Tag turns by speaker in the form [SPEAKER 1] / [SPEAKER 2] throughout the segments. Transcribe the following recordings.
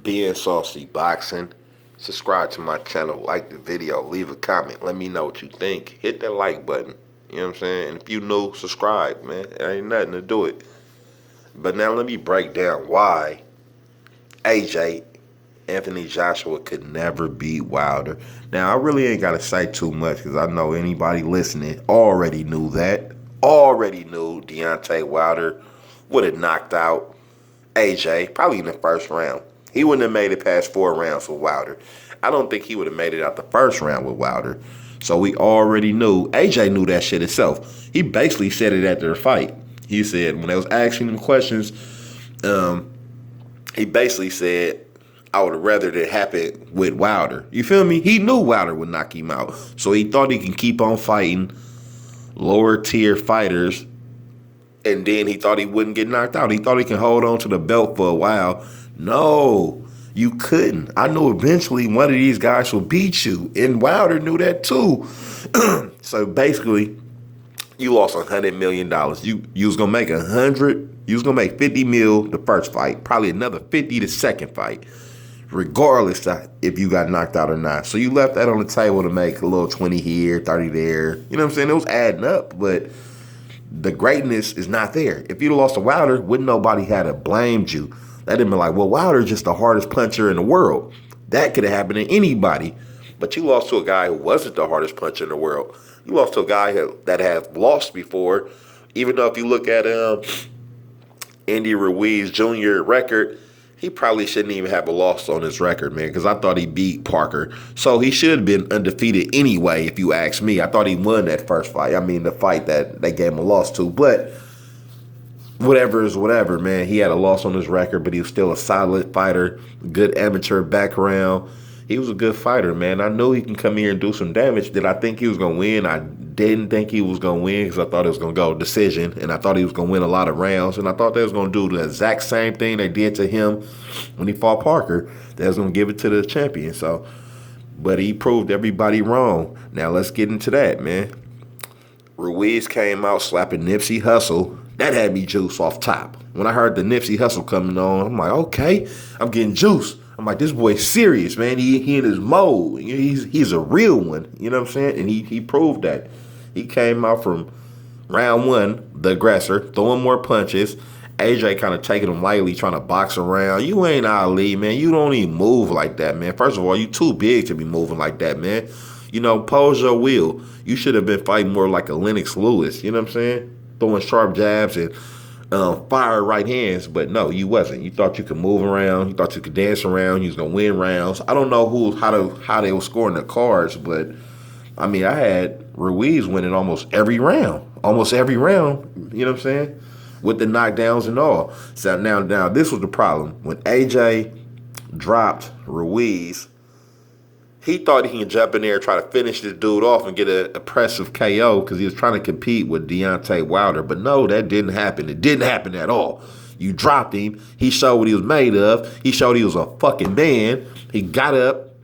[SPEAKER 1] Being Saucy Boxing. Subscribe to my channel, like the video, leave a comment, let me know what you think. Hit that like button. You know what I'm saying? And if you new, subscribe, man. There ain't nothing to do it. But now let me break down why AJ Anthony Joshua could never beat Wilder. Now, I really ain't got to say too much because I know anybody listening already knew that. Already knew Deontay Wilder would have knocked out AJ probably in the first round. He wouldn't have made it past 4 rounds with Wilder. I don't think he would have made it out the first round with Wilder. So we already knew. AJ knew that shit itself. He basically said it after the fight. He said, when they was asking him questions, he basically said, I would have rather it happen with Wilder. You feel me? He knew Wilder would knock him out. So he thought he can keep on fighting lower tier fighters. And then he thought he wouldn't get knocked out. He thought he can hold on to the belt for a while. No, you couldn't. I knew eventually one of these guys will beat you. And Wilder knew that too. So basically, you lost $100 million. You was gonna make 100. You was gonna make 50 mil the first fight, probably another 50 the second fight, regardless of if you got knocked out or not. So you left that on the table to make a little 20 here, 30 there. You know what I'm saying? It was adding up, but the greatness is not there. If you'd lost to Wilder, wouldn't nobody have blamed you. That'd have been like, well, Wilder's just the hardest puncher in the world. That could have happened to anybody. But you lost to a guy who wasn't the hardest puncher in the world. You lost to a guy that has lost before. Even though if you look at Andy Ruiz Jr. record, he probably shouldn't even have a loss on his record, man, because I thought he beat Parker. So he should have been undefeated anyway, if you ask me. I thought he won that first fight. I mean, the fight that they gave him a loss to. But whatever is whatever, man. He had a loss on his record, but he was still a solid fighter, good amateur background. He was a good fighter, man. I knew he can come here and do some damage. Did I think he was going to win? I didn't think he was going to win because I thought it was going to go decision, and I thought he was going to win a lot of rounds, and I thought they was going to do the exact same thing they did to him when he fought Parker. They was going to give it to the champion. So, but he proved everybody wrong. Now let's get into that, man. Ruiz came out slapping Nipsey Hussle. That had me juice off top. When I heard the Nipsey Hussle coming on, I'm like, okay, I'm getting juice. I'm like, this boy's serious, man. He in his mode. He's a real one. You know what I'm saying? And he proved that. He came out from round one, the aggressor, throwing more punches. AJ kind of taking him lightly, trying to box around. You ain't Ali, man. You don't even move like that, man. First of all, you too big to be moving like that, man. You know, pose your will. You should have been fighting more like a Lennox Lewis. You know what I'm saying? Throwing sharp jabs and fire right hands, but no, you wasn't. You thought you could move around. You thought you could dance around. You was gonna win rounds. I don't know how they were scoring the cards, but I mean, I had Ruiz winning almost every round. Almost every round. You know what I'm saying? With the knockdowns and all. So now this was the problem when AJ dropped Ruiz. He thought he could jump in there and try to finish this dude off and get an impressive KO because he was trying to compete with Deontay Wilder. But no, that didn't happen. It didn't happen at all. You dropped him. He showed what he was made of. He showed he was a fucking man. He got up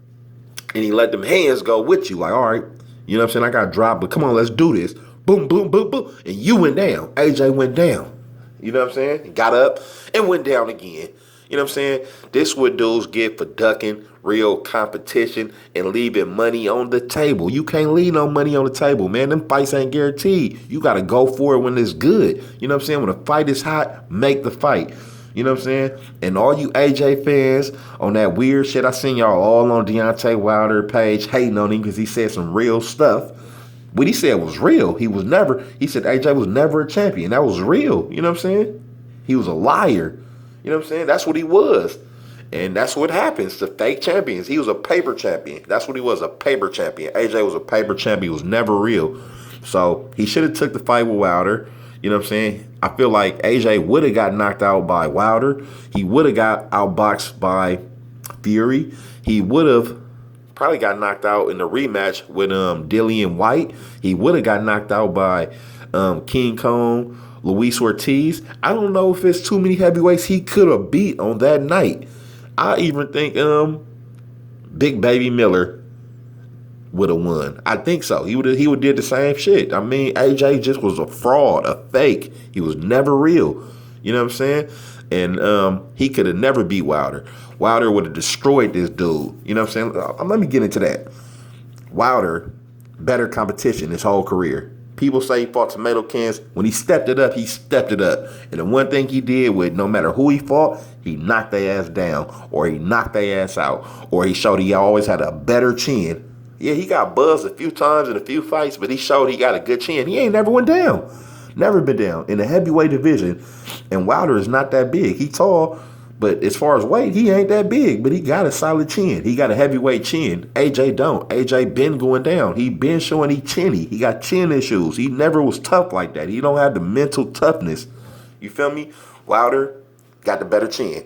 [SPEAKER 1] and he let them hands go with you. Like, all right, you know what I'm saying? I got dropped, but come on, let's do this. Boom, boom, boom, boom. And you went down. AJ went down. You know what I'm saying? He got up and went down again. You know what I'm saying? This what dudes get for ducking real competition and leaving money on the table. You can't leave no money on the table, man. Them fights ain't guaranteed. You got to go for it when it's good. You know what I'm saying? When the fight is hot, make the fight. You know what I'm saying? And all you AJ fans on that weird shit, I seen y'all all on Deontay Wilder page hating on him because he said some real stuff. What he said was real. He said AJ was never a champion. That was real. You know what I'm saying? He was a liar. You know what I'm saying? That's what he was. And that's what happens to fake champions. He was a paper champion. That's what he was, a paper champion. AJ was a paper champion. He was never real. So he should have took the fight with Wilder. You know what I'm saying? I feel like AJ would have got knocked out by Wilder. He would have got outboxed by Fury. He would have probably got knocked out in the rematch with Dillian White. He would have got knocked out by King Kong, Luis Ortiz. I don't know if it's too many heavyweights he could have beat on that night. I even think Big Baby Miller would have won. I think so. He would did the same shit. I mean, AJ just was a fraud, a fake. He was never real. You know what I'm saying? And he could have never beat Wilder. Wilder would have destroyed this dude. You know what I'm saying? Let me get into that. Wilder, better competition his whole career. People say he fought tomato cans. When he stepped it up, he stepped it up. And the one thing he did with no matter who he fought, he knocked their ass down, or he knocked their ass out, or he showed he always had a better chin. Yeah, he got buzzed a few times in a few fights, but he showed he got a good chin. He ain't never went down. Never been down. In the heavyweight division, and Wilder is not that big. He tall, but as far as weight, he ain't that big, but he got a solid chin. He got a heavyweight chin. AJ don't. AJ been going down. He been showing he chinny. He got chin issues. He never was tough like that. He don't have the mental toughness. You feel me? Wilder got the better chin.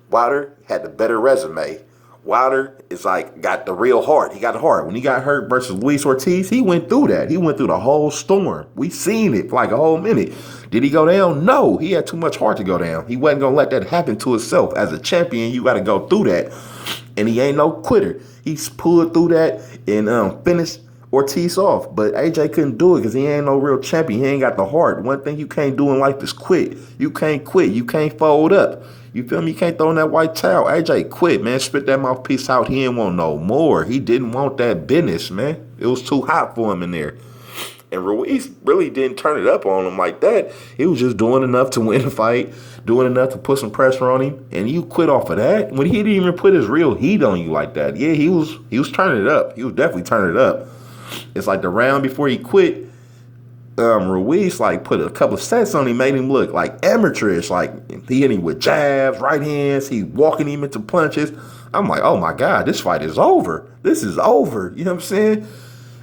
[SPEAKER 1] Wilder had the better resume. Wilder is like got the real heart. He got the heart. When he got hurt versus Luis Ortiz, he went through that. He went through the whole storm. We seen it for like a whole minute. Did he go down? No. He had too much heart to go down. He wasn't gonna let that happen to himself. As a champion, you got to go through that. And he ain't no quitter. He's pulled through that and finished Ortiz off. But AJ couldn't do it because he ain't no real champion. He ain't got the heart. One thing you can't do in life is quit. You can't quit. You can't fold up. You feel me? You can't throw in that white towel. AJ quit, man. Spit that mouthpiece out. He didn't want no more. He didn't want that business, man. It was too hot for him in there. And Ruiz really didn't turn it up on him like that. He was just doing enough to win the fight, doing enough to put some pressure on him. And you quit off of that when he didn't even put his real heat on you like that. Yeah, he was turning it up. He was definitely turning it up. It's like the round before he quit, Ruiz like put a couple of sets on him, made him look like amateurish. Like he hit him with jabs, right hands. He walking him into punches. I'm like, oh my God, this fight is over. This is over. You know what I'm saying?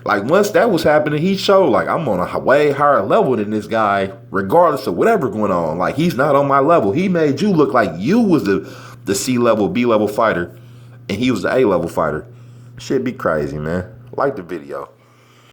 [SPEAKER 1] Like once that was happening, he showed like I'm on a way higher level than this guy, regardless of whatever going on. Like he's not on my level. He made you look like you was the C level, B level fighter, and he was the A level fighter. Shit be crazy, man. Like the video.